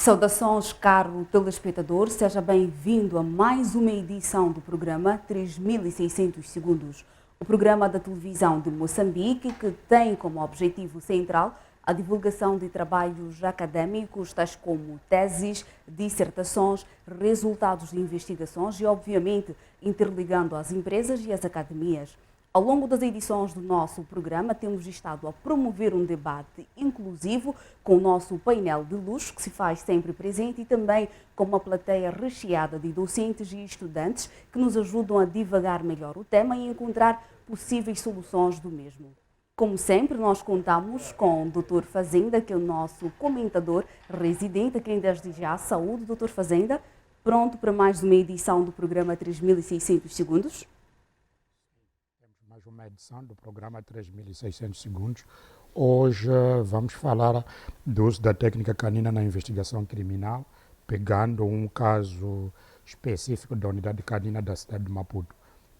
Saudações, caro telespectador, seja bem-vindo a mais uma edição do programa 3600 Segundos, o programa da televisão de Moçambique que tem como objetivo central a divulgação de trabalhos acadêmicos, tais como teses, dissertações, resultados de investigações e, obviamente, interligando as empresas e as academias. Ao longo das edições do nosso programa, temos estado a promover um debate inclusivo com o nosso painel de luxo, que se faz sempre presente, e também com uma plateia recheada de docentes e estudantes que nos ajudam a divagar melhor o tema e encontrar possíveis soluções do mesmo. Como sempre, nós contamos com o Dr. Fazenda, que é o nosso comentador residente, a quem desde já saúde, Dr. Fazenda, pronto para mais uma edição do programa 3600 Segundos? Mais uma edição do programa 3600 Segundos. Hoje vamos falar do uso da técnica canina na investigação criminal, pegando um caso específico da unidade canina da cidade de Maputo.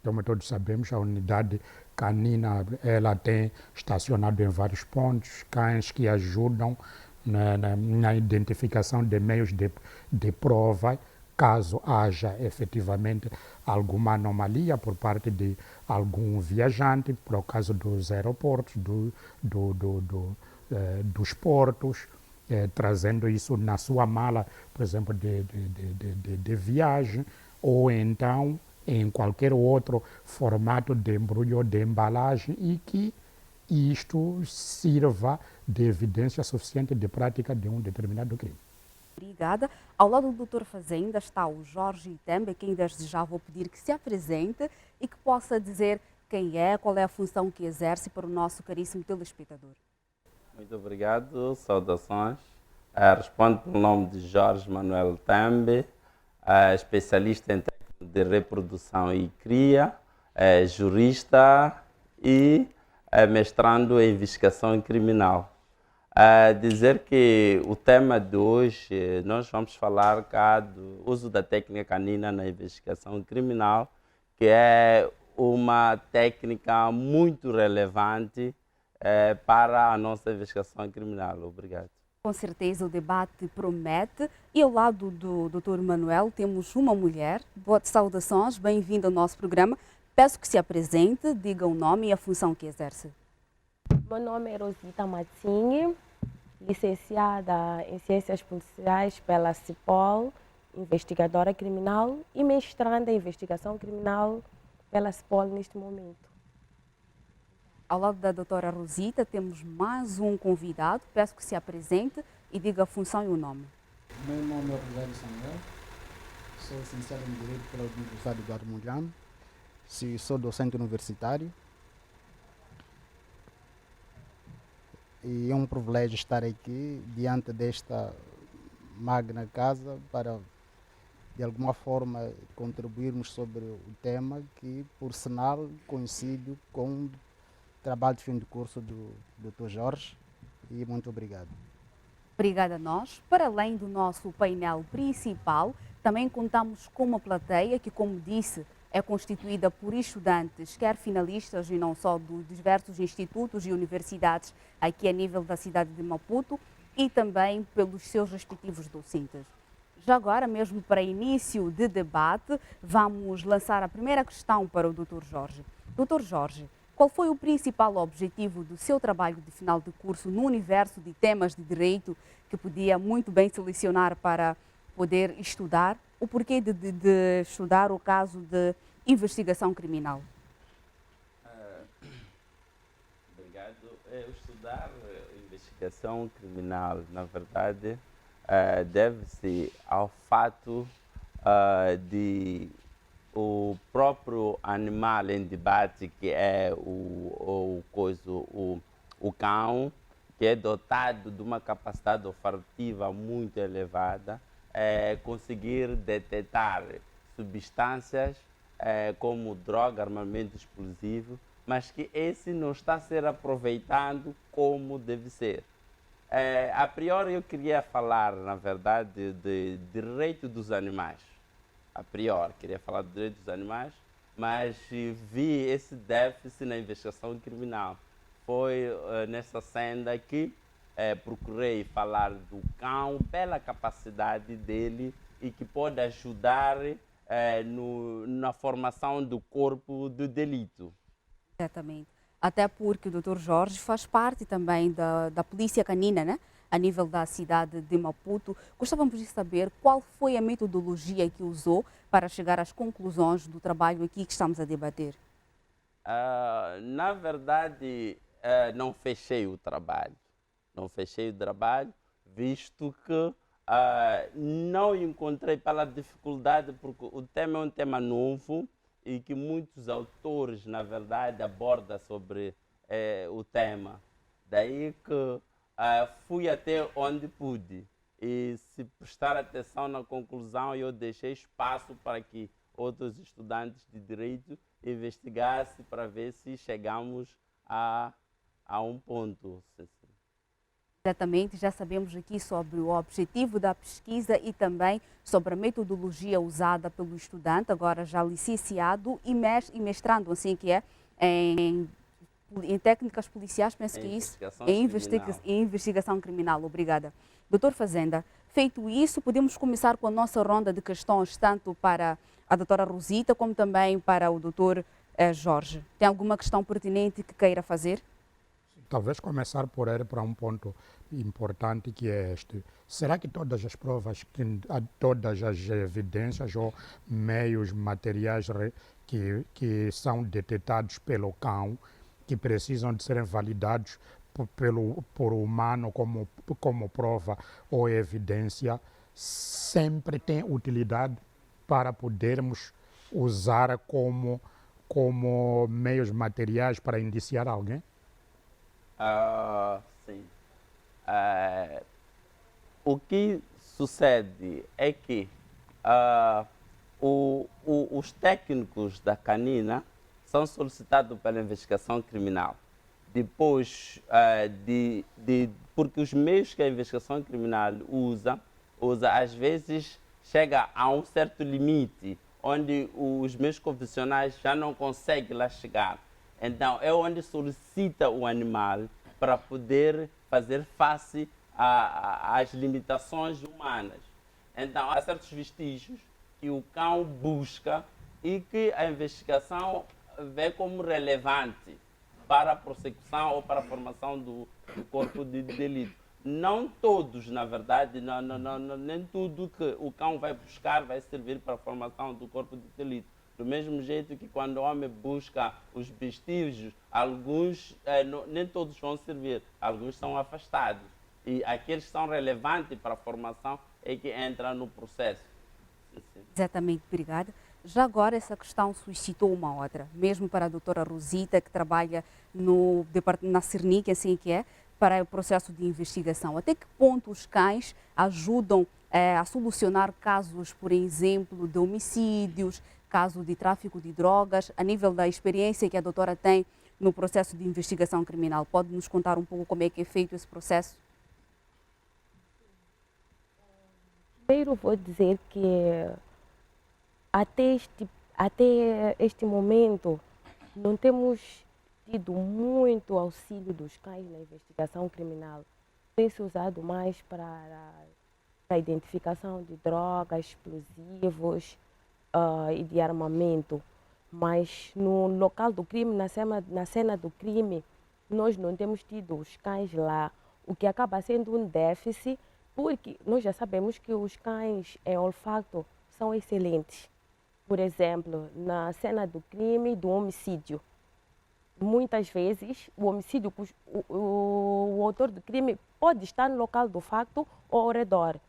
Como todos sabemos, a unidade canina ela tem estacionado em vários pontos cães que ajudam na identificação de meios de prova, caso haja efetivamente alguma anomalia por parte de algum viajante, por causa dos aeroportos, dos portos, trazendo isso na sua mala, por exemplo, de viagem, ou então em qualquer outro formato de embrulho ou de embalagem, e que isto sirva de evidência suficiente de prática de um determinado crime. Obrigada. Ao lado do Dr. Fazenda está o Jorge Itembe, quem desde já vou pedir que se apresente e que possa dizer quem é, qual é a função que exerce para o nosso caríssimo telespectador. Muito obrigado, saudações. Respondo pelo nome de Jorge Manuel Itembe, especialista em técnica de reprodução e cria, jurista e mestrando em investigação criminal. Dizer que o tema de hoje, nós vamos falar cá do uso da técnica canina na investigação criminal, que é uma técnica muito relevante para a nossa investigação criminal. Obrigado. Com certeza o debate promete. E ao lado do Dr. Manuel temos uma mulher. Boas saudações, bem-vindo ao nosso programa. Peço que se apresente, diga o nome e a função que exerce. Meu nome é Rosita Matinho, licenciada em Ciências Policiais pela CIPOL, investigadora criminal, e mestranda em Investigação Criminal pela CIPOL neste momento. Ao lado da doutora Rosita temos mais um convidado. Peço que se apresente e diga a função e o nome. Meu nome é Rogério Samuel, sou licenciado em Direito pela Universidade de Eduardo Mondlane, sou docente universitário. E é um privilégio estar aqui diante desta magna casa para, de alguma forma, contribuirmos sobre o tema que, por sinal, coincide com o trabalho de fim de curso do Dr. Jorge. E muito obrigado. Obrigada a nós. Para além do nosso painel principal, também contamos com uma plateia que, como disse, é constituída por estudantes, quer finalistas e não só, de diversos institutos e universidades aqui a nível da cidade de Maputo, e também pelos seus respectivos docentes. Já agora, mesmo para início de debate, vamos lançar a primeira questão para o Dr. Jorge. Dr. Jorge, qual foi o principal objetivo do seu trabalho de final de curso no universo de temas de direito que podia muito bem selecionar para poder estudar? O porquê de estudar o caso de investigação criminal? Obrigado. Estudar investigação criminal, na verdade, deve-se ao fato de o próprio animal em debate, que é o cão, que é dotado de uma capacidade olfativa muito elevada, conseguir detectar substâncias como droga, armamento explosivo, mas que esse não está a ser aproveitado como deve ser. A priori eu queria falar, na verdade, de direito dos animais. A priori, queria falar de direito dos animais, mas vi esse déficit na investigação criminal. Foi nessa senda que procurei falar do cão pela capacidade dele e que pode ajudar na formação do corpo do delito. Exatamente. Até porque o Dr. Jorge faz parte também da polícia canina, né? A nível da cidade de Maputo. Gostávamos de saber qual foi a metodologia que usou para chegar às conclusões do trabalho aqui que estamos a debater. Na verdade, não fechei o trabalho. Não fechei o trabalho, visto que não encontrei pela dificuldade, porque o tema é um tema novo e que muitos autores, na verdade, abordam sobre o tema. Daí que fui até onde pude. E se prestar atenção na conclusão, eu deixei espaço para que outros estudantes de direito investigassem para ver se chegamos a um ponto. Exatamente, já sabemos aqui sobre o objetivo da pesquisa e também sobre a metodologia usada pelo estudante, agora já licenciado e mestrando, assim que é, em técnicas policiais, penso que isso, em investigação criminal. Obrigada. Doutor Fazenda, feito isso, podemos começar com a nossa ronda de questões, tanto para a doutora Rosita como também para o doutor Jorge. Tem alguma questão pertinente que queira fazer? Talvez começar por ele para um ponto importante que é este. Será que todas as provas, todas as evidências ou meios materiais que são detectados pelo cão, que precisam de serem validados por humano como prova ou evidência, sempre têm utilidade para podermos usar como meios materiais para indiciar alguém? Sim. O que sucede é que os técnicos da canina são solicitados pela investigação criminal. Depois, porque os meios que a investigação criminal usa às vezes chega a um certo limite, onde os meios convencionais já não conseguem lá chegar. Então, é onde solicita o animal para poder fazer face às limitações humanas. Então, há certos vestígios que o cão busca e que a investigação vê como relevante para a prossecução ou para a formação do corpo de delito. Não todos, na verdade, nem tudo que o cão vai buscar vai servir para a formação do corpo de delito. Do mesmo jeito que quando o homem busca os vestígios, alguns, nem todos vão servir, alguns são afastados. E aqueles que são relevantes para a formação é que entram no processo. Exatamente, obrigada. Já agora essa questão suscitou uma outra, mesmo para a doutora Rosita, que trabalha na Cernic, assim que é, para o processo de investigação. Até que ponto os cães ajudam a solucionar casos, por exemplo, de homicídios, caso de tráfico de drogas, a nível da experiência que a doutora tem no processo de investigação criminal? Pode nos contar um pouco como é que é feito esse processo? Primeiro vou dizer que até este momento não temos tido muito auxílio dos cães na investigação criminal. Tem se usado mais para a identificação de drogas, explosivos, e de armamento, mas no local do crime, na cena do crime, nós não temos tido os cães lá, o que acaba sendo um déficit, porque nós já sabemos que os cães em olfato são excelentes. Por exemplo, na cena do crime, do homicídio, muitas vezes o homicídio, o autor do crime pode estar no local do facto ou ao redor,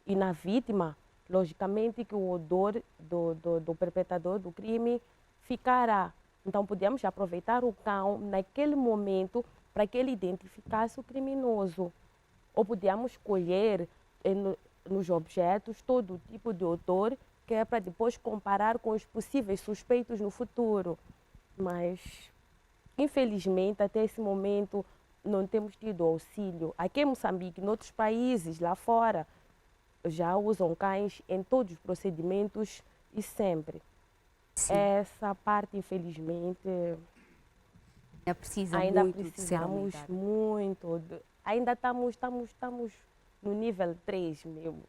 e na vítima, logicamente que o odor do perpetrador do crime ficará. Então, podemos aproveitar o cão naquele momento para que ele identificasse o criminoso. Ou podemos colher nos objetos todo tipo de odor, que é para depois comparar com os possíveis suspeitos no futuro. Mas, infelizmente, até esse momento, não temos tido auxílio. Aqui em Moçambique, em outros países, lá fora, já usam cães em todos os procedimentos e sempre. Sim. Essa parte, infelizmente, ainda precisamos muito ainda estamos no nível 3 mesmo.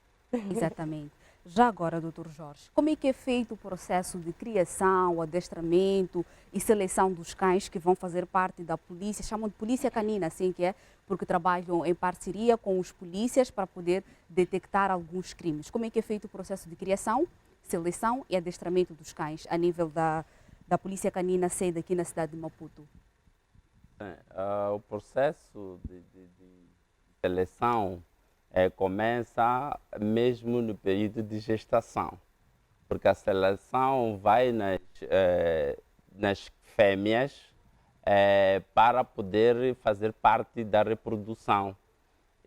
Exatamente. Já agora, doutor Jorge, como é que é feito o processo de criação, adestramento e seleção dos cães que vão fazer parte da polícia? Chamam de polícia canina, assim que é, porque trabalham em parceria com os polícias para poder detectar alguns crimes. Como é que é feito o processo de criação, seleção e adestramento dos cães a nível da polícia canina sede aqui na cidade de Maputo? O processo de seleção começa mesmo no período de gestação, porque a seleção vai nas fêmeas para poder fazer parte da reprodução.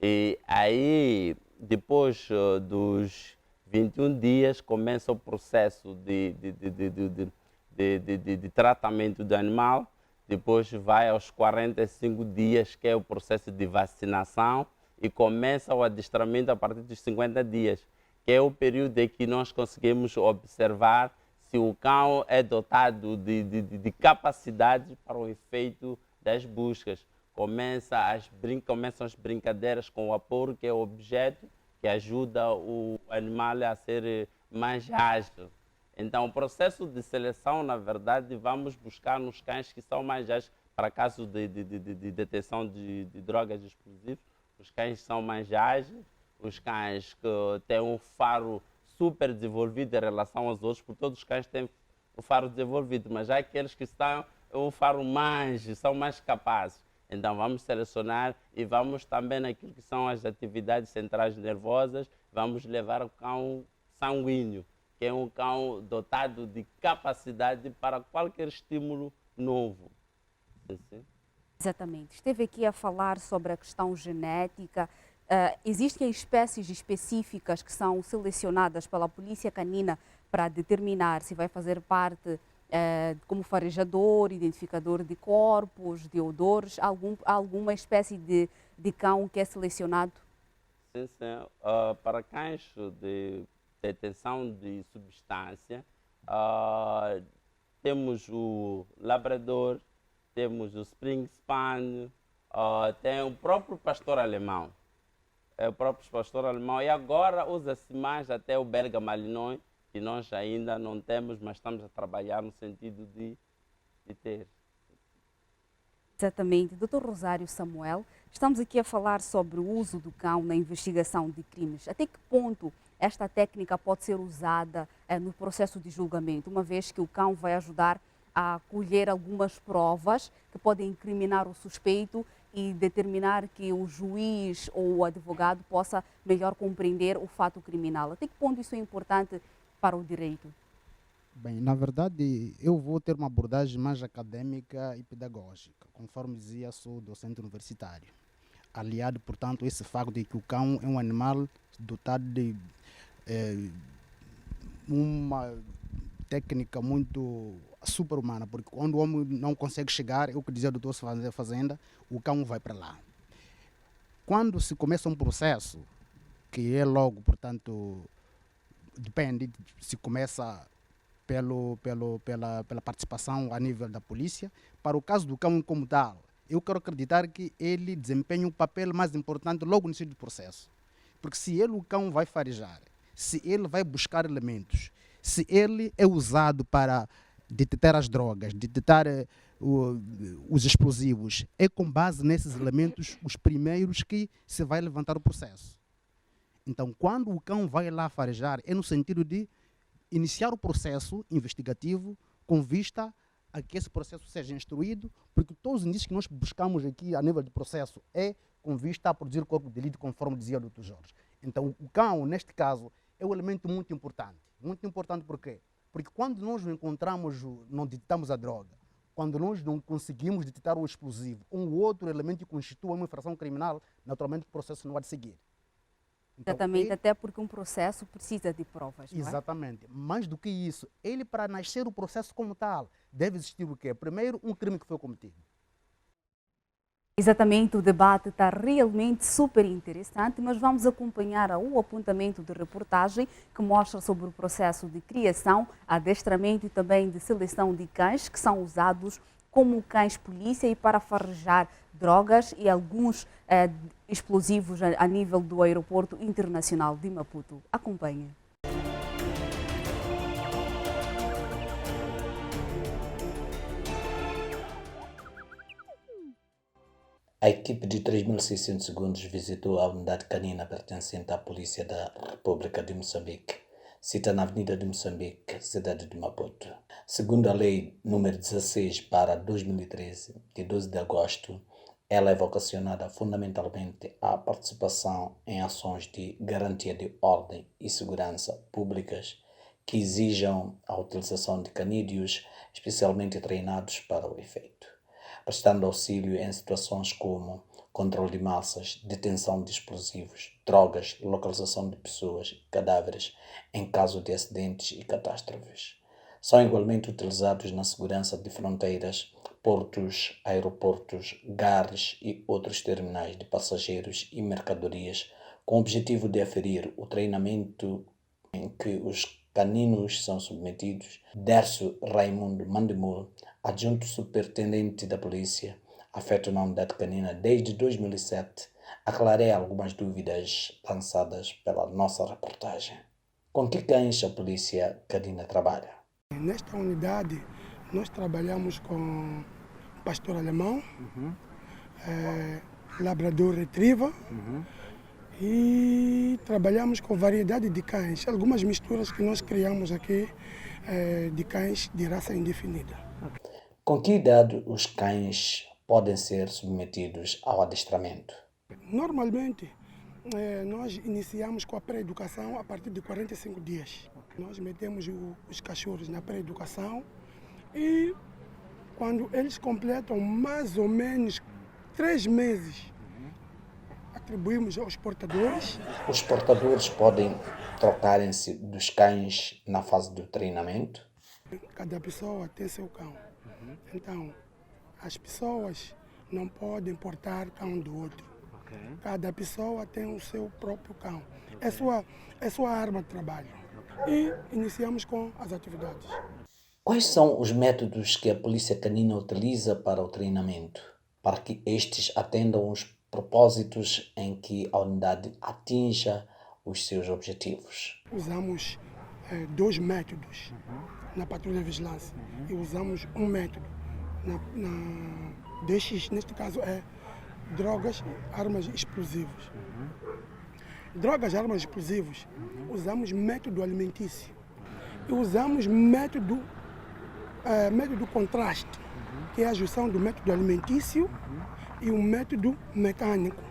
E aí, depois dos 21 dias, começa o processo de tratamento do animal, depois vai aos 45 dias, que é o processo de vacinação, e começa o adestramento a partir dos 50 dias, que é o período em que nós conseguimos observar se o cão é dotado de capacidade para o efeito das buscas. Começam as brincadeiras com o apoio, que é o objeto que ajuda o animal a ser mais ágil. Então, o processo de seleção, na verdade, vamos buscar nos cães que são mais ágeis para casos de deteção de drogas explosivas. Os cães são mais ágeis, os cães que têm um faro super desenvolvido em relação aos outros, porque todos os cães têm o faro desenvolvido, mas há aqueles que estão o faro são mais capazes. Então vamos selecionar e vamos também naquilo que são as atividades centrais nervosas, vamos levar o cão sanguíneo, que é um cão dotado de capacidade para qualquer estímulo novo. Sim. Exatamente. Esteve aqui a falar sobre a questão genética. Existem espécies específicas que são selecionadas pela polícia canina para determinar se vai fazer parte como farejador, identificador de corpos, de odores, alguma espécie de cão que é selecionado? Sim. Para cães de detenção de substância, temos o labrador, temos o Spring Spaniel, tem o próprio pastor alemão. É o próprio pastor alemão. E agora usa-se mais até o Belga Malinois, que nós ainda não temos, mas estamos a trabalhar no sentido de ter. Exatamente. Dr. Rosário Samuel, estamos aqui a falar sobre o uso do cão na investigação de crimes. Até que ponto esta técnica pode ser usada no processo de julgamento, uma vez que o cão vai ajudar a colher algumas provas que podem incriminar o suspeito e determinar que o juiz ou o advogado possa melhor compreender o fato criminal. Até que ponto isso é importante para o direito? Bem, na verdade, eu vou ter uma abordagem mais acadêmica e pedagógica, conforme dizia, sou docente universitário. Aliado, portanto, a esse facto de que o cão é um animal dotado de uma técnica muito super-humana, porque quando o homem não consegue chegar, é o que dizia o doutor Fazenda, o cão vai para lá. Quando se começa um processo, que é logo, portanto, depende, se começa pela participação a nível da polícia, para o caso do cão como tal, eu quero acreditar que ele desempenha um papel mais importante logo no início do processo. Porque se ele, o cão, vai farejar, se ele vai buscar elementos, se ele é usado para detectar as drogas, detectar os explosivos, é com base nesses elementos os primeiros que se vai levantar o processo. Então, quando o cão vai lá farejar, é no sentido de iniciar o processo investigativo com vista a que esse processo seja instruído, porque todos os indícios que nós buscamos aqui a nível de processo é com vista a produzir corpo de delito, conforme dizia o Dr. Jorge. Então, o cão, neste caso, é um elemento muito importante. Muito importante por quê? Porque quando nós não encontramos, não detectamos a droga, quando nós não conseguimos detectar o explosivo, um outro elemento que constitua uma infração criminal, naturalmente o processo não vai seguir. Então, Exatamente, até porque um processo precisa de provas, não é? Exatamente. Mais do que isso, ele, para nascer o processo como tal, deve existir o quê? Primeiro, um crime que foi cometido. Exatamente, o debate está realmente super interessante, mas vamos acompanhar o apontamento de reportagem que mostra sobre o processo de criação, adestramento e também de seleção de cães que são usados como cães polícia e para farejar drogas e alguns explosivos a nível do Aeroporto Internacional de Maputo. Acompanhe. A equipe de 3.600 segundos visitou a unidade canina pertencente à Polícia da República de Moçambique, cita na Avenida de Moçambique, cidade de Maputo. Segundo a Lei nº 16/2013, de 12 de agosto, ela é vocacionada fundamentalmente à participação em ações de garantia de ordem e segurança públicas que exijam a utilização de canídeos especialmente treinados para o efeito, prestando auxílio em situações como controle de massas, detenção de explosivos, drogas, localização de pessoas e cadáveres em caso de acidentes e catástrofes. São igualmente utilizados na segurança de fronteiras, portos, aeroportos, gares e outros terminais de passageiros e mercadorias, com o objetivo de aferir o treinamento em que os caninos são submetidos. Dércio Raimundo Mandemul, adjunto superintendente da polícia, afeto na unidade canina desde 2007, aclareia algumas dúvidas lançadas pela nossa reportagem. Com que cães a polícia canina trabalha? Nesta unidade, nós trabalhamos com pastor alemão, labrador retriever, e trabalhamos com variedade de cães, algumas misturas que nós criamos aqui de cães de raça indefinida. Com que idade os cães podem ser submetidos ao adestramento? Normalmente, nós iniciamos com a pré-educação a partir de 45 dias. Nós metemos os cachorros na pré-educação e quando eles completam mais ou menos 3 meses, atribuímos aos portadores. Os portadores podem trocarem-se dos cães na fase do treinamento? Cada pessoa tem seu cão. Então, as pessoas não podem portar cão do outro. Cada pessoa tem o seu próprio cão. É sua arma de trabalho. E iniciamos com as atividades. Quais são os métodos que a polícia canina utiliza para o treinamento, para que estes atendam os propósitos em que a unidade atinja os seus objetivos? Usamos 2 métodos na patrulha de vigilância e usamos um método na DX, neste caso é drogas, armas explosivas. Drogas, armas explosivas, usamos método alimentício e usamos método contraste, que é a junção do método alimentício e o método mecânico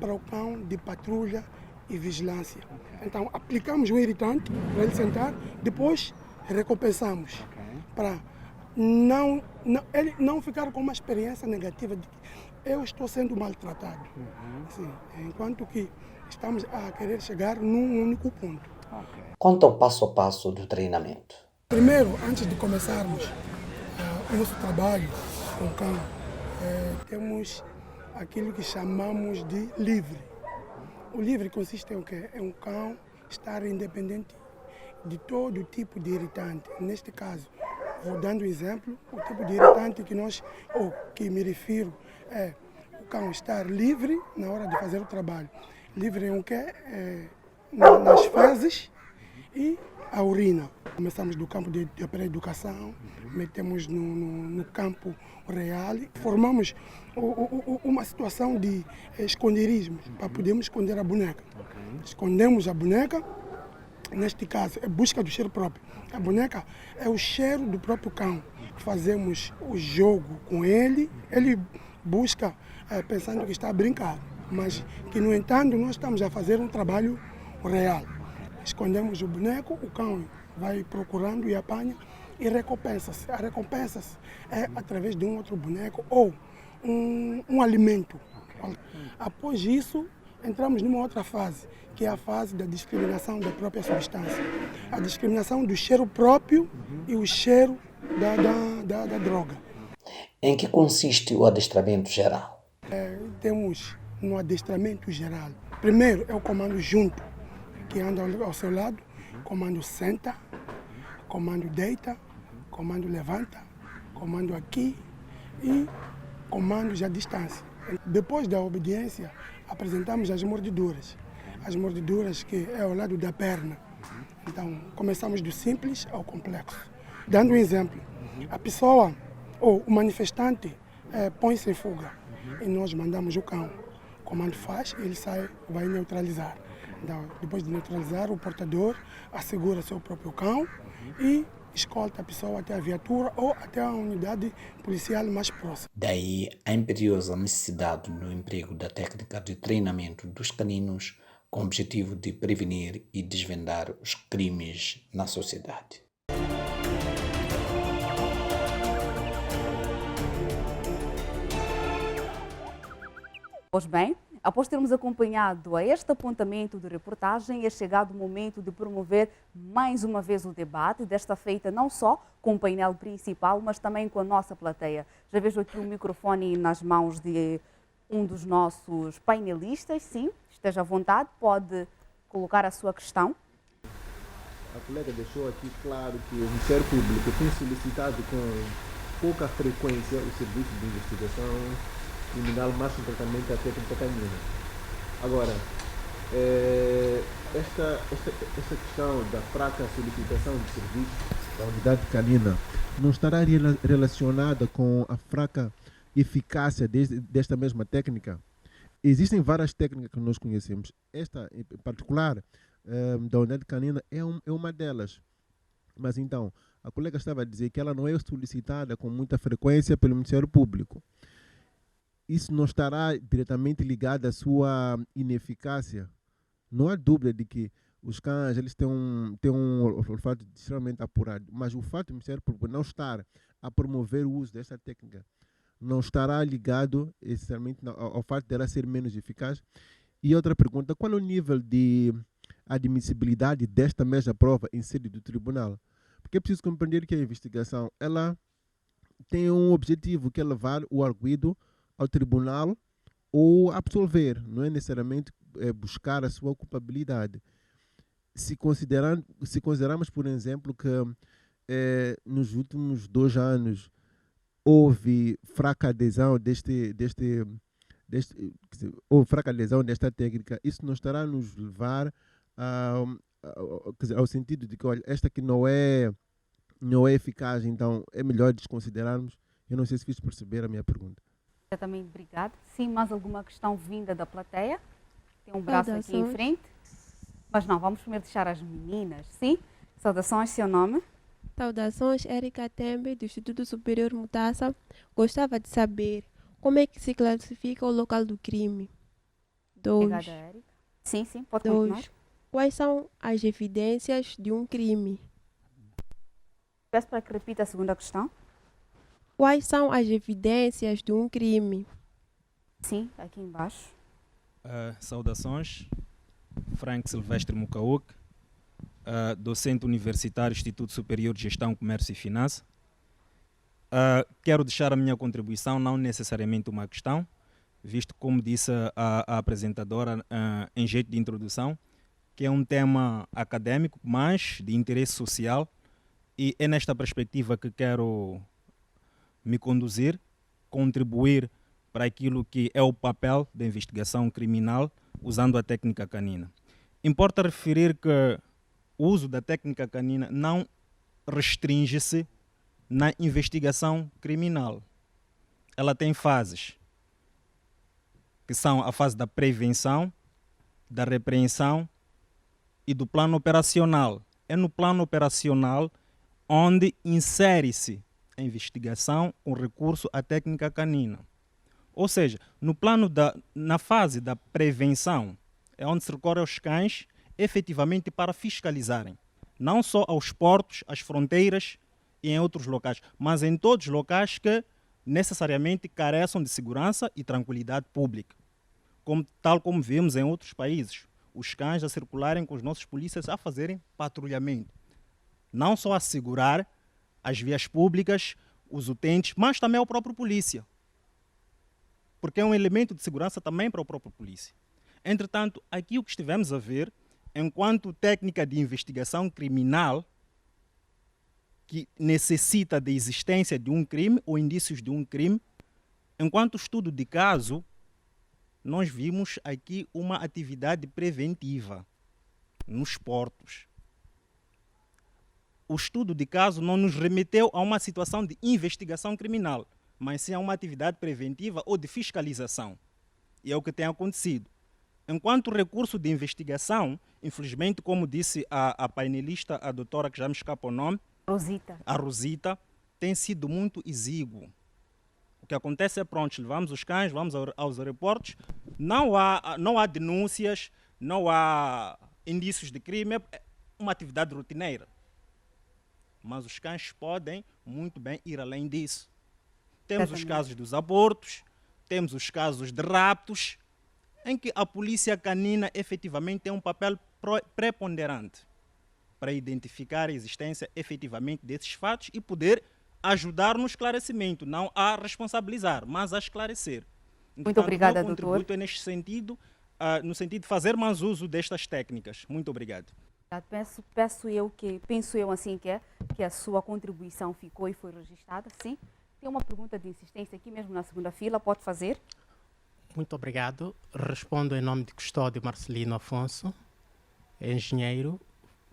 para o cão de patrulha e vigilância. Então, aplicamos o irritante para ele sentar, depois recompensamos para ele não ficar com uma experiência negativa de que eu estou sendo maltratado. Assim, enquanto que estamos a querer chegar num único ponto. Quanto ao passo a passo do treinamento? Primeiro, antes de começarmos o nosso trabalho com o cão, temos aquilo que chamamos de livre. O livre consiste em o quê? É um cão estar independente de todo tipo de irritante. Neste caso, vou dando exemplo, o tipo de irritante que me refiro é o cão estar livre na hora de fazer o trabalho. Livre em o quê? Nas fezes e a urina. Começamos do campo de pré-educação, metemos no campo real, formamos uma situação de esconderijo para podermos esconder a boneca. Escondemos a boneca, neste caso é busca do cheiro próprio. A boneca é o cheiro do próprio cão. Fazemos o jogo com ele, ele busca pensando que está a brincar, mas que no entanto nós estamos a fazer um trabalho real. Escondemos o boneco, o cão vai procurando e apanha e recompensa-se. A recompensa é através de um outro boneco ou um alimento. Após isso, entramos numa outra fase, que é a fase da discriminação da própria substância. A discriminação do cheiro próprio e o cheiro da droga. Em que consiste o adestramento geral? Temos no adestramento geral, primeiro é o comando junto, que anda ao seu lado, comando senta, comando deita, comando levanta, comando aqui e comandos à distância. Depois da obediência, apresentamos as mordeduras. As mordeduras que é ao lado da perna. Então, começamos do simples ao complexo. Dando um exemplo, a pessoa ou o manifestante põe-se em fuga e nós mandamos o cão. O comando faz, ele sai, vai neutralizar. Então, depois de neutralizar, o portador assegura seu próprio cão e escolta a pessoa até a viatura ou até a unidade policial mais próxima. Daí a imperiosa necessidade no emprego da técnica de treinamento dos caninos com o objetivo de prevenir e desvendar os crimes na sociedade. Pois bem, após termos acompanhado a este apontamento de reportagem, é chegado o momento de promover mais uma vez o debate, desta feita não só com o painel principal, mas também com a nossa plateia. Já vejo aqui o microfone nas mãos de um dos nossos painelistas. Sim, esteja à vontade, pode colocar a sua questão. A colega deixou aqui claro que o Ministério Público tem solicitado com pouca frequência o serviço de investigação criminal, mais concretamente a técnica canina. Agora, esta questão da fraca solicitação de serviço da unidade canina não estará relacionada com a fraca eficácia desta mesma técnica? Existem várias técnicas que nós conhecemos. Esta, em particular, da unidade canina, é uma delas. Mas então, a colega estava a dizer que ela não é solicitada com muita frequência pelo Ministério Público. Isso não estará diretamente ligado à sua ineficácia? Não há dúvida de que os cães eles têm um olfato extremamente apurado, mas o fato do Ministério Público não estar a promover o uso dessa técnica não estará ligado essencialmente ao fato dela ser menos eficaz? E outra pergunta, qual é o nível de admissibilidade desta mesma prova em sede do tribunal? Porque é preciso compreender que a investigação ela tem um objetivo, que é levar o arguido ao tribunal ou absolver, não é necessariamente buscar a sua culpabilidade. Se considerarmos, por exemplo, que nos últimos 2 anos houve fraca adesão houve fraca adesão desta técnica, isso não estará a nos levar ao sentido de que, olha, esta aqui não é eficaz, então é melhor desconsiderarmos. Eu não sei se fiz perceber a minha pergunta. Também, obrigada. Sim, mais alguma questão vinda da plateia? Tem um braço aqui em frente. Mas não, vamos primeiro deixar as meninas. Sim? Saudações, seu nome? Saudações, Érica Tembe, do Instituto Superior Mutassa. Gostava de saber como é que se classifica o local do crime. 2. Obrigada, Érica. Sim, pode continuar. Quais são as evidências de um crime? Peço para que repita a segunda questão. Quais são as evidências de um crime? Sim, aqui embaixo. Saudações, Frank Silvestre Mucaúc, docente universitário, Instituto Superior de Gestão, Comércio e Finanças. Quero deixar a minha contribuição, não necessariamente uma questão, visto como disse a apresentadora em jeito de introdução, que é um tema acadêmico, mas de interesse social, e é nesta perspectiva que quero me conduzir, contribuir para aquilo que é o papel da investigação criminal usando a técnica canina. Importa referir que o uso da técnica canina não restringe-se na investigação criminal. Ela tem fases, que são a fase da prevenção, da repreensão e do plano operacional. É no plano operacional onde insere-se a investigação com recurso à técnica canina. Ou seja, na fase da prevenção é onde se recorre aos cães efetivamente para fiscalizarem, não só aos portos, às fronteiras e em outros locais, mas em todos os locais que necessariamente careçam de segurança e tranquilidade pública, tal como vemos em outros países, os cães a circularem com os nossos polícias a fazerem patrulhamento, não só a segurar as vias públicas, os utentes, mas também ao próprio polícia. Porque é um elemento de segurança também para o próprio polícia. Entretanto, aqui o que estivemos a ver, enquanto técnica de investigação criminal, que necessita da existência de um crime ou indícios de um crime, enquanto estudo de caso, nós vimos aqui uma atividade preventiva nos portos. O estudo de caso não nos remeteu a uma situação de investigação criminal, mas sim a uma atividade preventiva ou de fiscalização. E é o que tem acontecido. Enquanto recurso de investigação, infelizmente, como disse a painelista, a doutora que já me escapa o nome, a Rosita, tem sido muito exíguo. O que acontece é, pronto, levamos os cães, vamos aos aeroportos, não há denúncias, não há indícios de crime, é uma atividade rotineira. Mas os cães podem muito bem ir além disso. Temos os casos dos abortos, temos os casos de raptos, em que a polícia canina efetivamente tem um papel preponderante para identificar a existência efetivamente desses fatos e poder ajudar no esclarecimento, não a responsabilizar, mas a esclarecer. Muito obrigada, doutor. O contributo doutor. é neste sentido, no sentido de fazer mais uso destas técnicas. Muito obrigado. Penso eu assim que a sua contribuição ficou e foi registrada, sim. Tem uma pergunta de insistência aqui mesmo na segunda fila, pode fazer? Muito obrigado. Respondo em nome de Custódio Marcelino Afonso, engenheiro,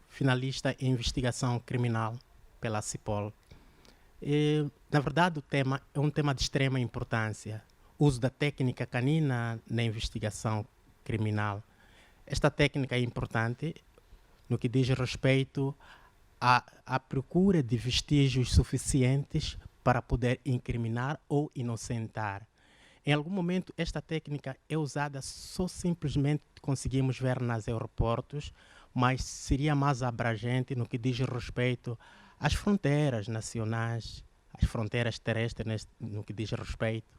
finalista em investigação criminal pela CIPOL. Na verdade, o tema é um tema de extrema importância. O uso da técnica canina na investigação criminal. Esta técnica é importante no que diz respeito à procura de vestígios suficientes para poder incriminar ou inocentar. Em algum momento, esta técnica é usada só simplesmente conseguimos ver nos aeroportos, mas seria mais abrangente no que diz respeito às fronteiras nacionais, às fronteiras terrestres, no que diz respeito,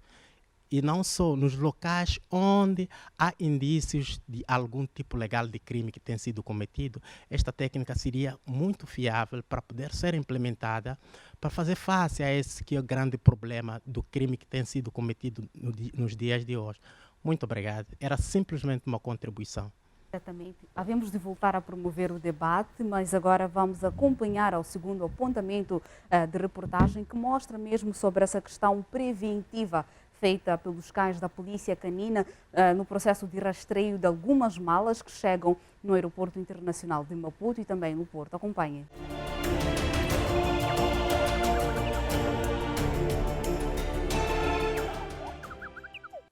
e não só nos locais onde há indícios de algum tipo legal de crime que tem sido cometido. Esta técnica seria muito fiável para poder ser implementada para fazer face a esse que é o grande problema do crime que tem sido cometido nos dias de hoje. Muito obrigado. Era simplesmente uma contribuição. Exatamente. Havemos de voltar a promover o debate, mas agora vamos acompanhar ao segundo apontamento de reportagem que mostra mesmo sobre essa questão preventiva feita pelos cães da Polícia Canina no processo de rastreio de algumas malas que chegam no Aeroporto Internacional de Maputo e também no Porto. Acompanhem.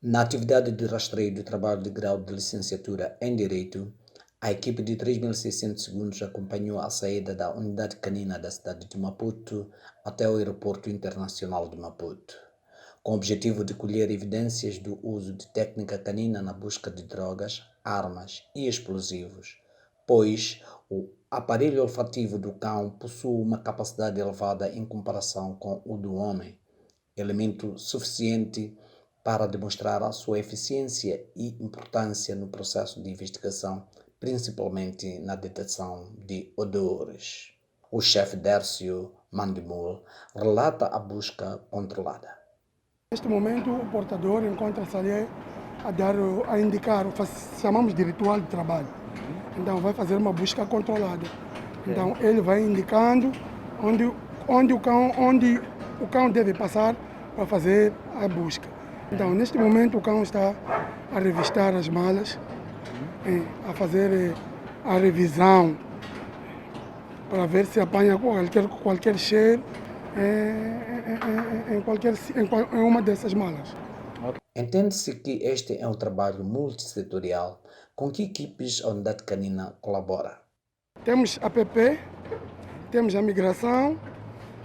Na atividade de rastreio do trabalho de grau de licenciatura em Direito, a equipe de 3.600 segundos acompanhou a saída da unidade canina da cidade de Maputo até o Aeroporto Internacional de Maputo, com o objetivo de colher evidências do uso de técnica canina na busca de drogas, armas e explosivos, pois o aparelho olfativo do cão possui uma capacidade elevada em comparação com o do homem, elemento suficiente para demonstrar a sua eficiência e importância no processo de investigação, principalmente na detecção de odores. O chefe Dércio Mandimul relata a busca controlada. Neste momento, o portador encontra-se ali a indicar, chamamos de ritual de trabalho. Então, vai fazer uma busca controlada. Então, ele vai indicando onde o cão deve passar para fazer a busca. Então, neste momento, o cão está a revistar as malas, a fazer a revisão para ver se apanha qualquer cheiro em uma dessas malas. Entende-se que este é um trabalho multissetorial. Com que equipes a unidade canina colabora? Temos a PP, temos a migração,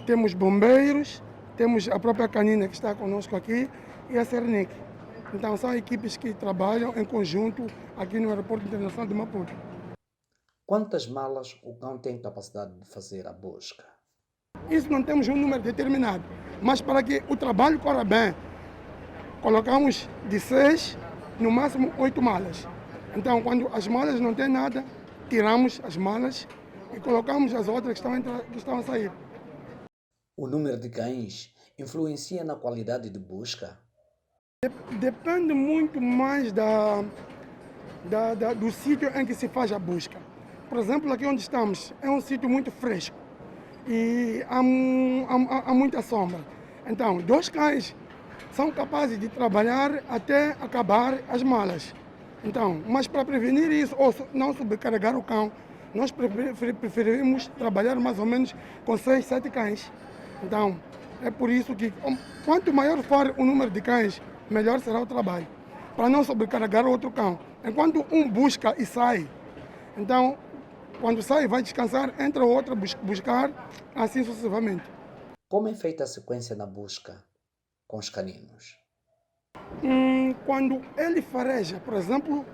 temos bombeiros, temos a própria canina que está conosco aqui e a Cernic. Então são equipes que trabalham em conjunto aqui no Aeroporto Internacional de Maputo. Quantas malas o cão tem capacidade de fazer a busca? Isso não temos um número determinado, mas para que o trabalho corra bem, colocamos de 6, no máximo 8 malas. Então, quando as malas não têm nada, tiramos as malas e colocamos as outras que estão a sair. O número de cães influencia na qualidade de busca? Depende muito mais do sítio em que se faz a busca. Por exemplo, aqui onde estamos é um sítio muito fresco e há muita sombra. Então, 2 cães são capazes de trabalhar até acabar as malas. Então, mas para prevenir isso, ou não sobrecarregar o cão, nós preferimos trabalhar mais ou menos com 6, 7 cães. Então, é por isso que quanto maior for o número de cães, melhor será o trabalho, para não sobrecarregar o outro cão. Enquanto um busca e sai, então, quando sai, vai descansar, entra o outro buscar, assim sucessivamente. Como é feita a sequência na busca com os caninos? Quando ele fareja, por exemplo,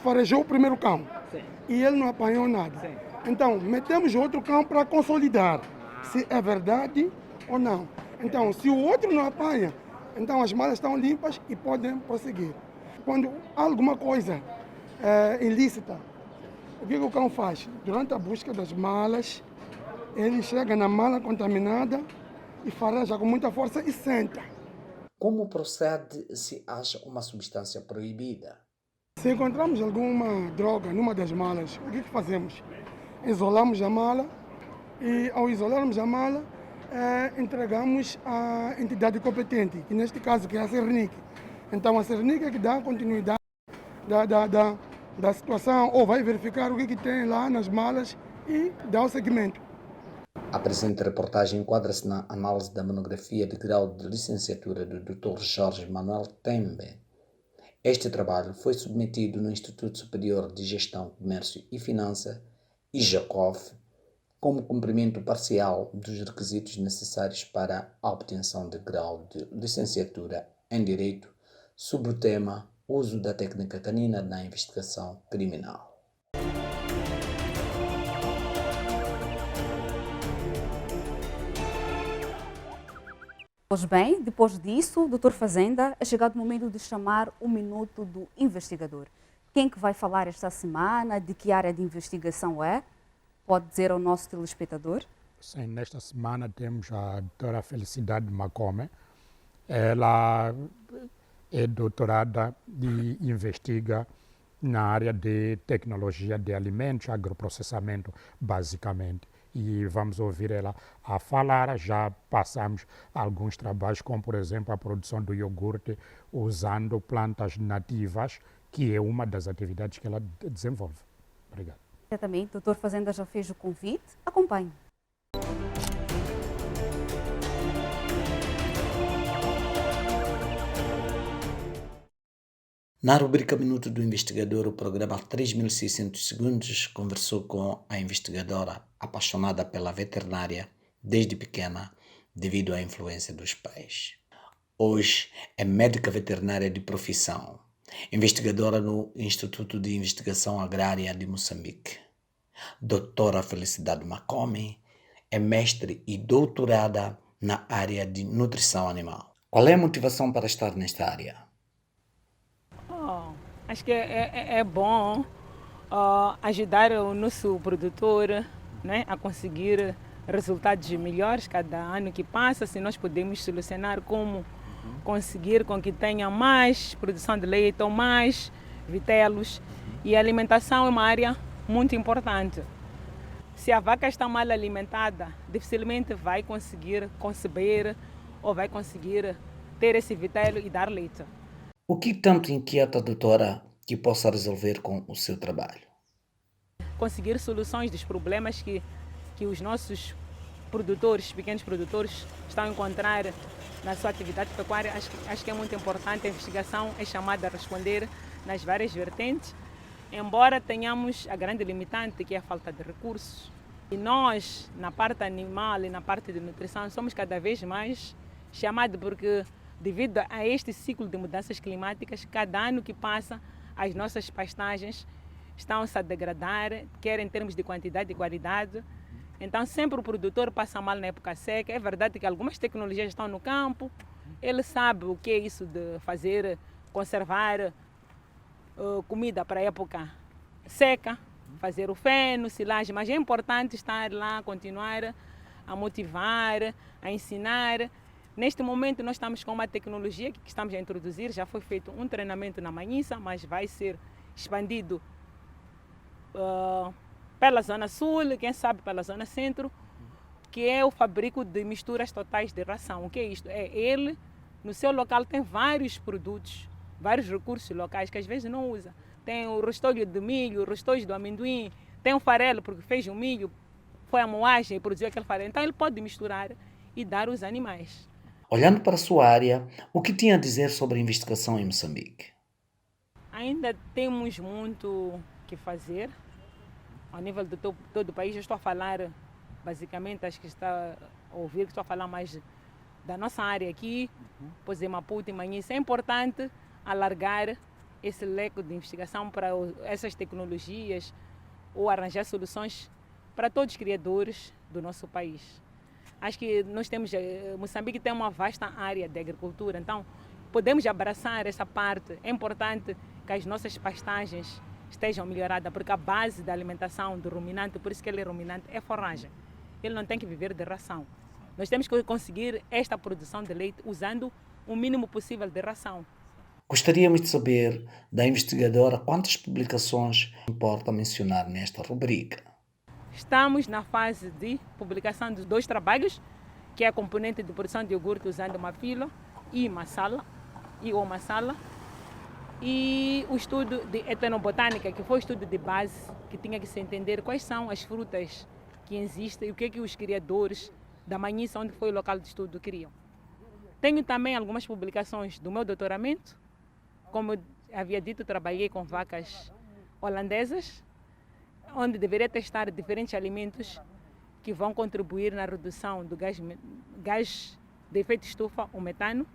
farejou o primeiro cão. Sim. E ele não apanhou nada. Sim. Então, metemos outro cão para consolidar se é verdade ou não. Então, se o outro não apanha, então as malas estão limpas e podem prosseguir. Quando há alguma coisa ilícita, o que o cão faz? Durante a busca das malas, ele chega na mala contaminada e fareja com muita força e senta. Como procede se acha uma substância proibida? Se encontramos alguma droga numa das malas, o que fazemos? Isolamos a mala e, ao isolarmos a mala, entregamos à entidade competente, que neste caso que é a Cernic. Então a Cernic é que dá continuidade da situação, ou vai verificar o que tem lá nas malas e dá o seguimento. A presente reportagem enquadra-se na análise da monografia de grau de licenciatura do Dr. Jorge Manuel Tembe. Este trabalho foi submetido no Instituto Superior de Gestão, Comércio e Finança, IJACOF, como cumprimento parcial dos requisitos necessários para a obtenção de grau de licenciatura em Direito, sobre o tema Uso da técnica canina na investigação criminal. Pois bem, depois disso, Dr. Fazenda, é chegado o momento de chamar o Minuto do Investigador. Quem que vai falar esta semana? De que área de investigação é? Pode dizer ao nosso telespectador? Sim, nesta semana temos a doutora Felicidade Macome. Ela é doutorada e investiga na área de tecnologia de alimentos, agroprocessamento, basicamente. E vamos ouvir ela a falar. Já passamos alguns trabalhos, como por exemplo a produção do iogurte usando plantas nativas, que é uma das atividades que ela desenvolve. Obrigado. Exatamente, o Dr. Fazenda já fez o convite. Acompanhe. Na rubrica Minuto do Investigador, o programa 3600 Segundos conversou com a investigadora apaixonada pela veterinária desde pequena, devido à influência dos pais. Hoje é médica veterinária de profissão, investigadora no Instituto de Investigação Agrária de Moçambique. Doutora Felicidade Macome é mestre e doutorada na área de nutrição animal. Qual é a motivação para estar nesta área? Acho que é bom ajudar o nosso produtor, né, a conseguir resultados melhores cada ano que passa. Se nós podemos solucionar como conseguir com que tenha mais produção de leite ou mais vitelos. E a alimentação é uma área muito importante. Se a vaca está mal alimentada, dificilmente vai conseguir conceber ou vai conseguir ter esse vitelo e dar leite. O que tanto inquieta a doutora que possa resolver com o seu trabalho? Conseguir soluções dos problemas que os nossos produtores, pequenos produtores, estão a encontrar na sua atividade pecuária. Acho que é muito importante. A investigação é chamada a responder nas várias vertentes, embora tenhamos a grande limitante, que é a falta de recursos. E nós, na parte animal e na parte de nutrição, somos cada vez mais chamados, porque devido a este ciclo de mudanças climáticas, cada ano que passa, as nossas pastagens estão-se a degradar, quer em termos de quantidade e qualidade. Então, sempre o produtor passa mal na época seca. É verdade que algumas tecnologias estão no campo, ele sabe o que é isso de fazer, conservar comida para a época seca, fazer o feno, silagem, mas é importante estar lá, continuar a motivar, a ensinar. Neste momento nós estamos com uma tecnologia que estamos a introduzir, já foi feito um treinamento na Manhissa, mas vai ser expandido pela Zona Sul, quem sabe pela Zona Centro, que é o fabrico de misturas totais de ração. O que é isto? É ele no seu local tem vários produtos, vários recursos locais que às vezes não usa. Tem o restolho de milho, o restolho do amendoim, tem o farelo porque fez o milho, foi a moagem e produziu aquele farelo. Então ele pode misturar e dar aos animais. Olhando para a sua área, o que tinha a dizer sobre a investigação em Moçambique? Ainda temos muito que fazer. Ao nível de todo o país, eu estou a falar, basicamente, acho que está a ouvir, que estou a falar mais da nossa área aqui, pois em Maputo e Manhissa. É importante alargar esse leque de investigação para essas tecnologias ou arranjar soluções para todos os criadores do nosso país. Acho que nós temos, Moçambique tem uma vasta área de agricultura, então podemos abraçar essa parte. É importante que as nossas pastagens estejam melhoradas, porque a base da alimentação do ruminante, por isso que ele é ruminante, é forragem. Ele não tem que viver de ração. Nós temos que conseguir esta produção de leite usando o mínimo possível de ração. Gostaríamos de saber da investigadora quantas publicações importa mencionar nesta rubrica. Estamos na fase de publicação de 2 trabalhos, que é a componente de produção de iogurte usando mafilo e massala, ou massala, e o estudo de etnobotânica, que foi o estudo de base, que tinha que se entender quais são as frutas que existem e o que é que os criadores da Manhissa, onde foi o local de estudo, criam. Tenho também algumas publicações do meu doutoramento. Como eu havia dito, trabalhei com vacas holandesas, onde deveria testar diferentes alimentos que vão contribuir na redução do gás de efeito de estufa, o metano.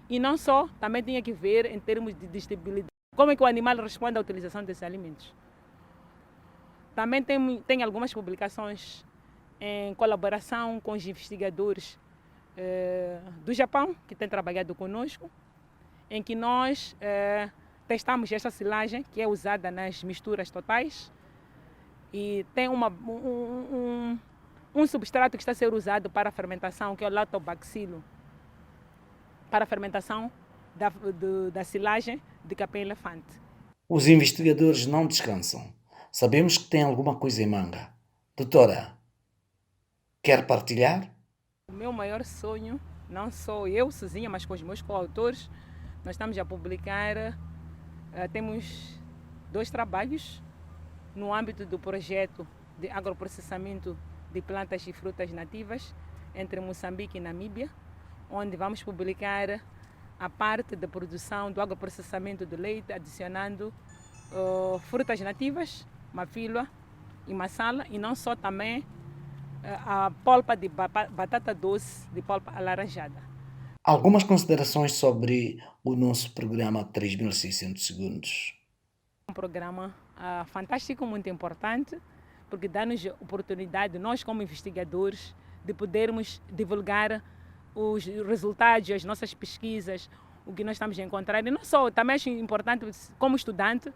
E não só, também tinha que ver em termos de digestibilidade, como é que o animal responde à utilização desses alimentos. Também tem algumas publicações em colaboração com os investigadores do Japão, que têm trabalhado conosco, em que nós testamos essa silagem, que é usada nas misturas totais, e tem um substrato que está a ser usado para a fermentação, que é o lactobacilo, para a fermentação da silagem de capim-elefante. Os investigadores não descansam. Sabemos que tem alguma coisa em manga. Doutora, quer partilhar? O meu maior sonho, não sou eu sozinha, mas com os meus coautores, nós estamos a publicar, temos 2 trabalhos no âmbito do projeto de agroprocessamento de plantas e frutas nativas entre Moçambique e Namíbia, onde vamos publicar a parte da produção do agroprocessamento do leite, adicionando frutas nativas, mafila e massala, e não só, também a polpa de batata doce, de polpa alaranjada. Algumas considerações sobre o nosso programa 3600 segundos. Um programa fantástico, muito importante, porque dá-nos a oportunidade, nós como investigadores, de podermos divulgar os resultados, as nossas pesquisas, o que nós estamos a encontrar. E não só, também acho importante, como estudante,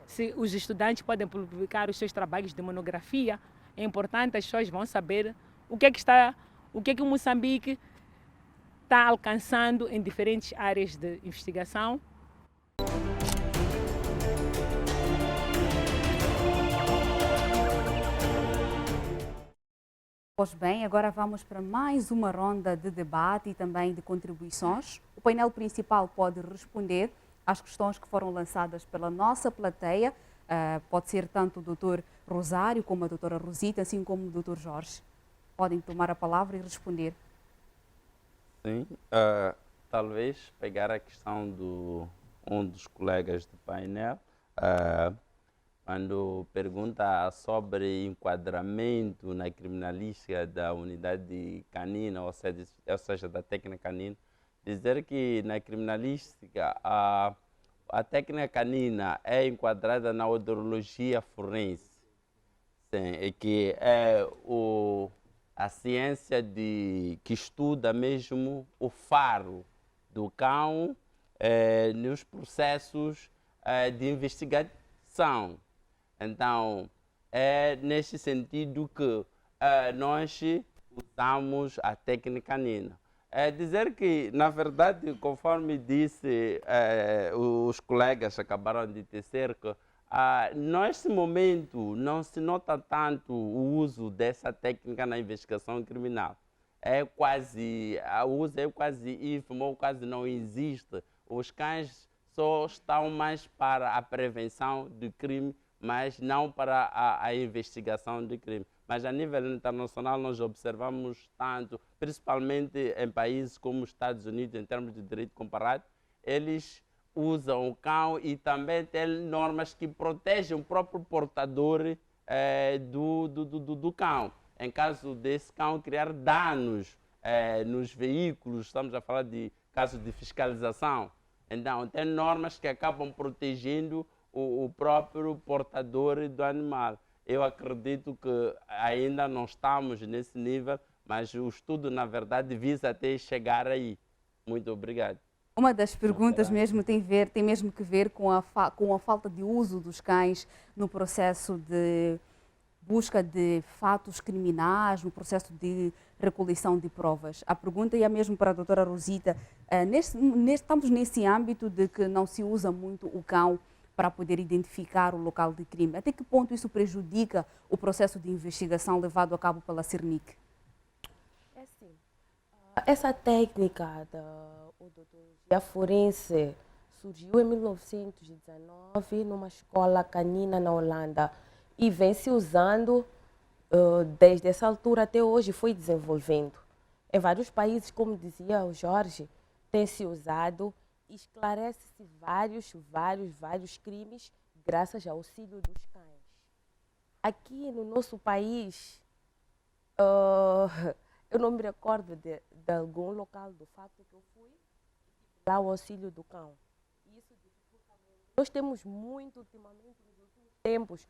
se os estudantes podem publicar os seus trabalhos de monografia, é importante, as pessoas vão saber o que é que o Moçambique está alcançando em diferentes áreas de investigação. Pois bem, agora vamos para mais uma ronda de debate e também de contribuições. O painel principal pode responder às questões que foram lançadas pela nossa plateia. Pode ser tanto o Dr. Rosário como a doutora Rosita, assim como o Dr. Jorge. Podem tomar a palavra e responder. Sim, talvez pegar a questão do um dos colegas do painel, quando pergunta sobre enquadramento na criminalística da unidade canina, ou seja, da técnica canina, dizer que na criminalística a técnica canina é enquadrada na odorologia forense, sim, e que é a ciência que estuda mesmo o faro do cão nos processos de investigação. Então, é neste sentido que nós usamos a técnica canina. É dizer que, na verdade, conforme disse, os colegas acabaram de dizer que neste momento não se nota tanto o uso dessa técnica na investigação criminal. é quase, o uso é quase ínfimo ou quase não existe. Os cães só estão mais para a prevenção do crime, mas não para a investigação do crime. Mas a nível internacional nós observamos tanto, principalmente em países como os Estados Unidos, em termos de direito comparado, eles usam o cão e também tem normas que protegem o próprio portador do cão. Em caso desse cão criar danos nos veículos, estamos a falar de casos de fiscalização. Então, tem normas que acabam protegendo o próprio portador do animal. Eu acredito que ainda não estamos nesse nível, mas o estudo, na verdade, visa até chegar aí. Muito obrigado. Uma das perguntas mesmo tem mesmo que ver com a falta de uso dos cães no processo de busca de fatos criminais, no processo de recolhição de provas. A pergunta é mesmo para a doutora Rosita. Estamos nesse âmbito de que não se usa muito o cão para poder identificar o local de crime. Até que ponto isso prejudica o processo de investigação levado a cabo pela CERNIC? É assim, essa técnica da odontologia forense surgiu em 1919 numa escola canina na Holanda e vem se usando desde essa altura até hoje, foi desenvolvendo. Em vários países, como dizia o Jorge, tem se usado, esclarece-se vários crimes graças ao auxílio dos cães. Aqui no nosso país, eu não me recordo de algum local do facto que eu fui, lá o auxílio do cão. Isso dificulta muito. Nós temos muito, ultimamente, nos últimos tempos,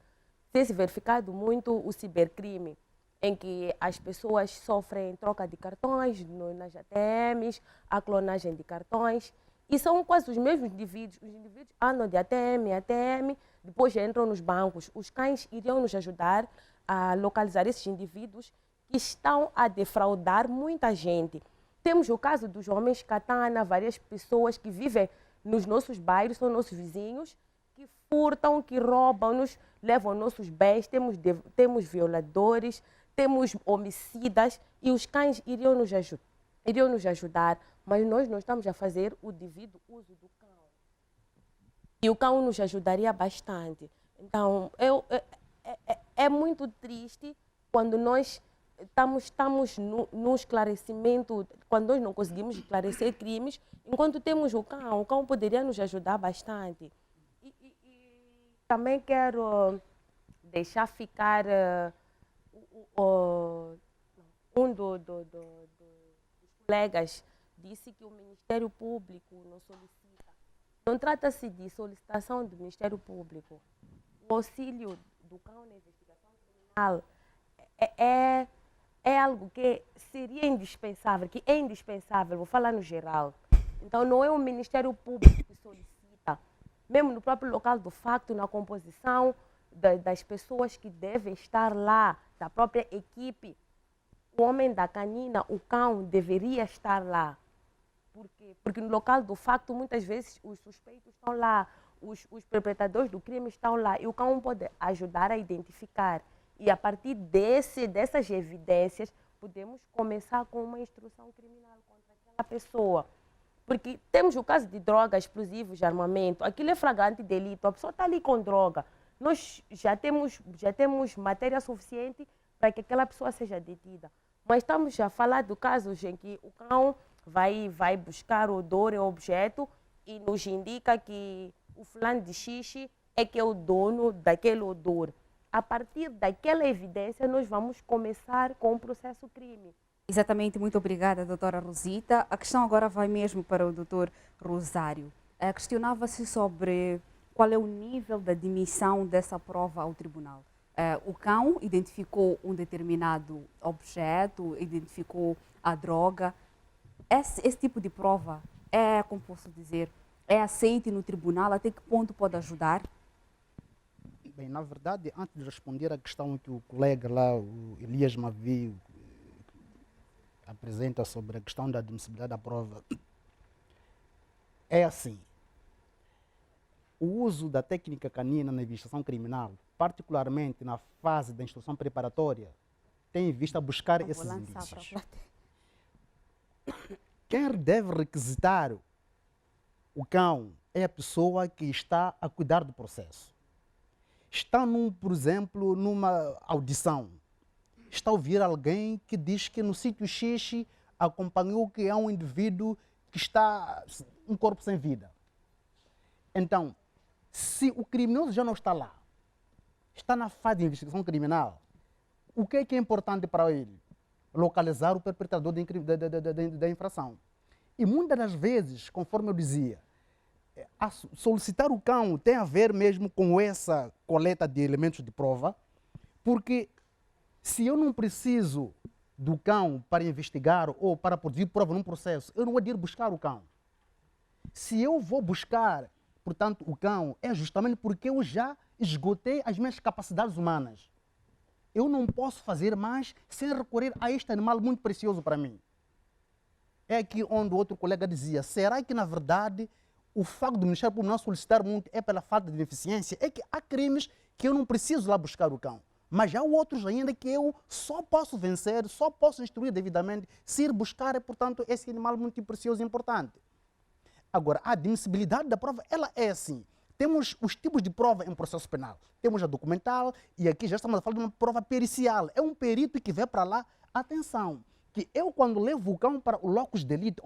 tem se verificado muito o cibercrime, em que as pessoas sofrem troca de cartões nas ATMs, a clonagem de cartões, e são quase os mesmos indivíduos. Os indivíduos andam de ATM em ATM, depois entram nos bancos. Os cães iriam nos ajudar a localizar esses indivíduos que estão a defraudar muita gente. Temos o caso dos homens katana, várias pessoas que vivem nos nossos bairros, são nossos vizinhos, que furtam, que roubam-nos, levam nossos bens, temos violadores, temos homicidas e os cães iriam nos ajudar, mas nós não estamos a fazer o devido uso do cão. E o cão nos ajudaria bastante. Então, é muito triste quando nós estamos no esclarecimento, quando nós não conseguimos esclarecer crimes, enquanto temos o cão poderia nos ajudar bastante. Também quero deixar ficar um dos colegas disse que o Ministério Público não solicita. Não trata-se de solicitação do Ministério Público. O auxílio do cão na investigação criminal é algo que seria indispensável, que é indispensável, vou falar no geral. Então não é o Ministério Público que solicita. Mesmo no próprio local do facto, na composição das pessoas que devem estar lá, da própria equipe, o homem da canina, o cão, deveria estar lá. Porque no local do facto, muitas vezes, os suspeitos estão lá, os perpetradores do crime estão lá, e o cão pode ajudar a identificar. E a partir dessas evidências, podemos começar com uma instrução criminal contra aquela pessoa. Porque temos o caso de drogas, explosivos, de armamento. Aquilo é flagrante delito. A pessoa está ali com droga. Nós já temos matéria suficiente para que aquela pessoa seja detida. Mas estamos a falar de casos em que o cão vai buscar odor em objeto e nos indica que o fulano de xixi é que é o dono daquele odor. A partir daquela evidência, nós vamos começar com o processo crime. Exatamente, muito obrigada, doutora Rosita. A questão agora vai mesmo para o doutor Rosário. Questionava-se sobre qual é o nível da admissão dessa prova ao tribunal. O cão identificou um determinado objeto, identificou a droga. Esse tipo de prova como posso dizer, é aceite no tribunal? Até que ponto pode ajudar? Bem, na verdade, antes de responder à questão que o colega lá, o Elias Mavi, apresenta sobre a questão da admissibilidade da prova, é assim. O uso da técnica canina na investigação criminal, particularmente na fase da instrução preparatória, tem em vista buscar esses indícios. quem deve requisitar o cão é a pessoa que está a cuidar do processo. Está, por exemplo, numa audição. Está a ouvir alguém que diz que no sítio X acompanhou que há um indivíduo que está um corpo sem vida. Então, se o criminoso já não está lá, está na fase de investigação criminal, o que é importante para ele? Localizar o perpetrador da infração. E muitas das vezes, conforme eu dizia, solicitar o cão tem a ver mesmo com essa coleta de elementos de prova, porque se eu não preciso do cão para investigar ou para produzir prova num processo, eu não vou ir buscar o cão. Se eu vou buscar, portanto, o cão, é justamente porque eu já esgotei as minhas capacidades humanas. Eu não posso fazer mais sem recorrer a este animal muito precioso para mim. É aqui onde o outro colega dizia, será que na verdade o facto do Ministério Público não solicitar muito é pela falta de eficiência? É que há crimes que eu não preciso lá buscar o cão. Mas há outros ainda que eu só posso vencer, só posso instruir devidamente se ir buscar, portanto, esse animal muito precioso e importante. Agora, a admissibilidade da prova, ela é assim. Temos os tipos de prova em processo penal. Temos a documental e aqui já estamos a falar de uma prova pericial. É um perito que vai para lá. Atenção, que eu quando levo o cão para o locus de delito,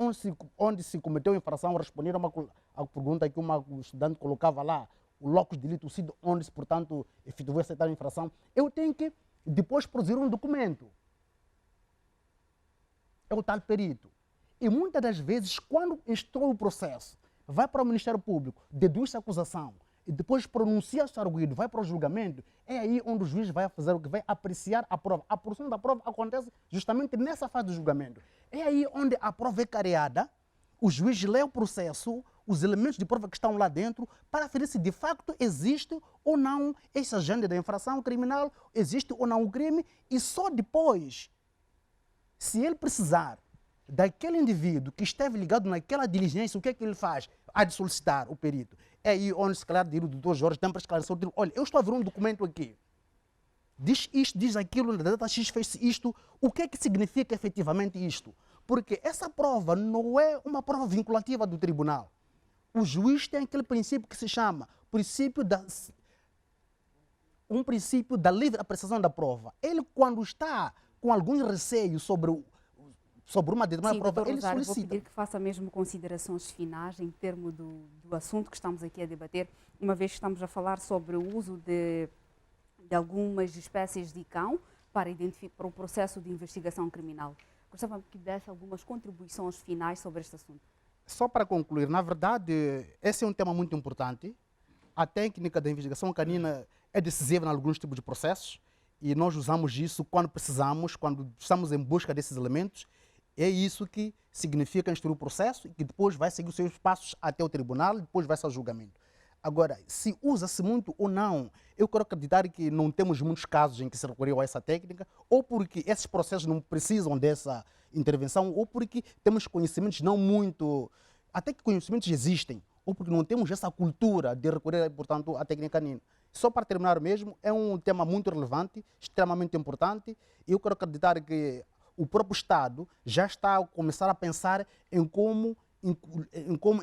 onde se cometeu a infração, responder a pergunta que uma estudante colocava lá, o locus de delito, o sítio onde se, portanto, efetuou aceitar a infração, eu tenho que depois produzir um documento. É o tal perito. E muitas das vezes, quando instrui o processo, vai para o Ministério Público, deduz a acusação e depois pronuncia-se o arguido, vai para o julgamento, é aí onde o juiz vai fazer o que vai apreciar a prova. A porção da prova acontece justamente nessa fase do julgamento. É aí onde a prova é careada, o juiz lê o processo, os elementos de prova que estão lá dentro, para aferir se de facto existe ou não esse agente da infração criminal, existe ou não o crime, e só depois, se ele precisar daquele indivíduo que esteve ligado naquela diligência, o que é que ele faz? Há de solicitar o perito. É aí onde, se calhar, o doutor Jorge tem para esclarecer, olha, eu estou a ver um documento aqui, diz isto, diz aquilo, na data X fez isto, o que é que significa efetivamente isto? Porque essa prova não é uma prova vinculativa do tribunal. O juiz tem aquele princípio que se chama um princípio da livre apreciação da prova. Ele, quando está com algum receio sobre uma determinada prova, ele solicita. Vou pedir que faça mesmo considerações finais em termos do assunto que estamos aqui a debater, uma vez que estamos a falar sobre o uso de algumas espécies de cão para o processo de investigação criminal. Gostava que desse algumas contribuições finais sobre este assunto. Só para concluir, na verdade, esse é um tema muito importante. A técnica da investigação canina é decisiva em alguns tipos de processos e nós usamos isso quando precisamos, quando estamos em busca desses elementos. É isso que significa instruir o processo e que depois vai seguir os seus passos até o tribunal e depois vai ser o julgamento. Agora, se usa-se muito ou não, eu quero acreditar que não temos muitos casos em que se recorreu a essa técnica, ou porque esses processos não precisam dessa intervenção, ou porque temos conhecimentos não muito, até que conhecimentos existem, ou porque não temos essa cultura de recorrer, portanto, à técnica canina. Só para terminar mesmo, é um tema muito relevante, extremamente importante, e eu quero acreditar que o próprio Estado já está a começar a pensar em como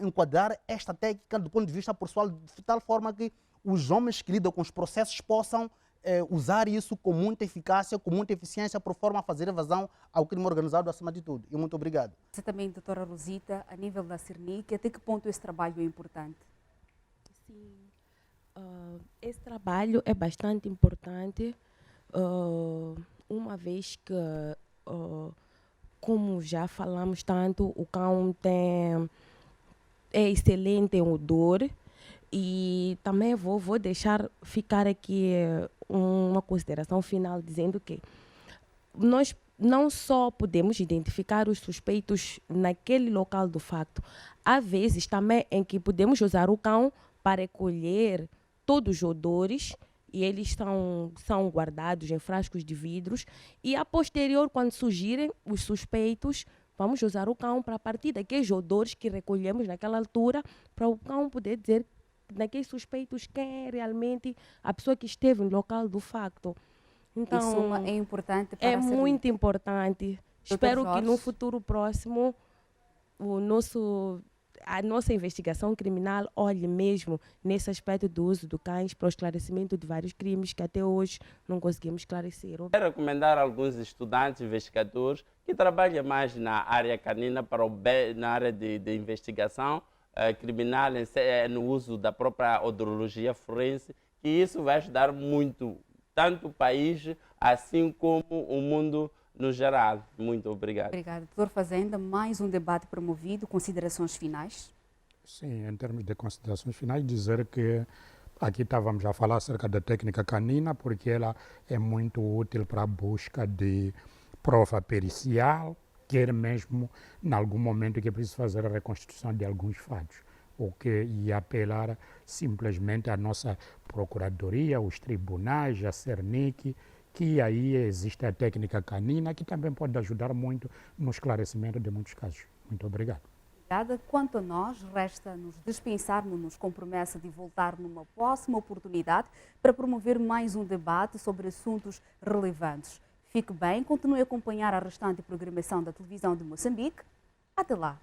enquadrar esta técnica do ponto de vista processual, de tal forma que os homens que lidam com os processos possam usar isso com muita eficácia, com muita eficiência, por forma a fazer evasão ao crime organizado acima de tudo. E muito obrigado. Você também, doutora Rosita, a nível da CIRNIC, até que ponto esse trabalho é importante? Sim, esse trabalho é bastante importante, uma vez que como já falamos tanto, o cão é excelente em odor e também vou deixar ficar aqui uma consideração final dizendo que nós não só podemos identificar os suspeitos naquele local do facto, há vezes também em que podemos usar o cão para recolher todos os odores e eles são guardados em frascos de vidros e a posterior, quando surgirem os suspeitos, vamos usar o cão para a partir daqueles odores que recolhemos naquela altura para o cão poder dizer naqueles suspeitos quem é realmente a pessoa que esteve no local do facto. Então, isso é importante para muito importante. Espero que no futuro próximo a nossa investigação criminal olha mesmo nesse aspecto do uso do cães para o esclarecimento de vários crimes que até hoje não conseguimos esclarecer. Quero recomendar a alguns estudantes, investigadores, que trabalham mais na área canina, na área de investigação criminal, no uso da própria odrologia forense, que isso vai ajudar muito, tanto o país, assim como o mundo no geral. Muito obrigado. Obrigada. Doutor Fazenda, mais um debate promovido. Considerações finais? Sim, em termos de considerações finais, dizer que aqui estávamos a falar acerca da técnica canina, porque ela é muito útil para a busca de prova pericial, quer mesmo em algum momento que é preciso fazer a reconstituição de alguns fatos, o que ia apelar simplesmente à nossa procuradoria, os tribunais, a Cernic, que aí existe a técnica canina, que também pode ajudar muito no esclarecimento de muitos casos. Muito obrigado. Obrigada. Quanto a nós, resta nos dispensar-nos com promessa de voltar numa próxima oportunidade para promover mais um debate sobre assuntos relevantes. Fique bem, continue a acompanhar a restante programação da televisão de Moçambique. Até lá.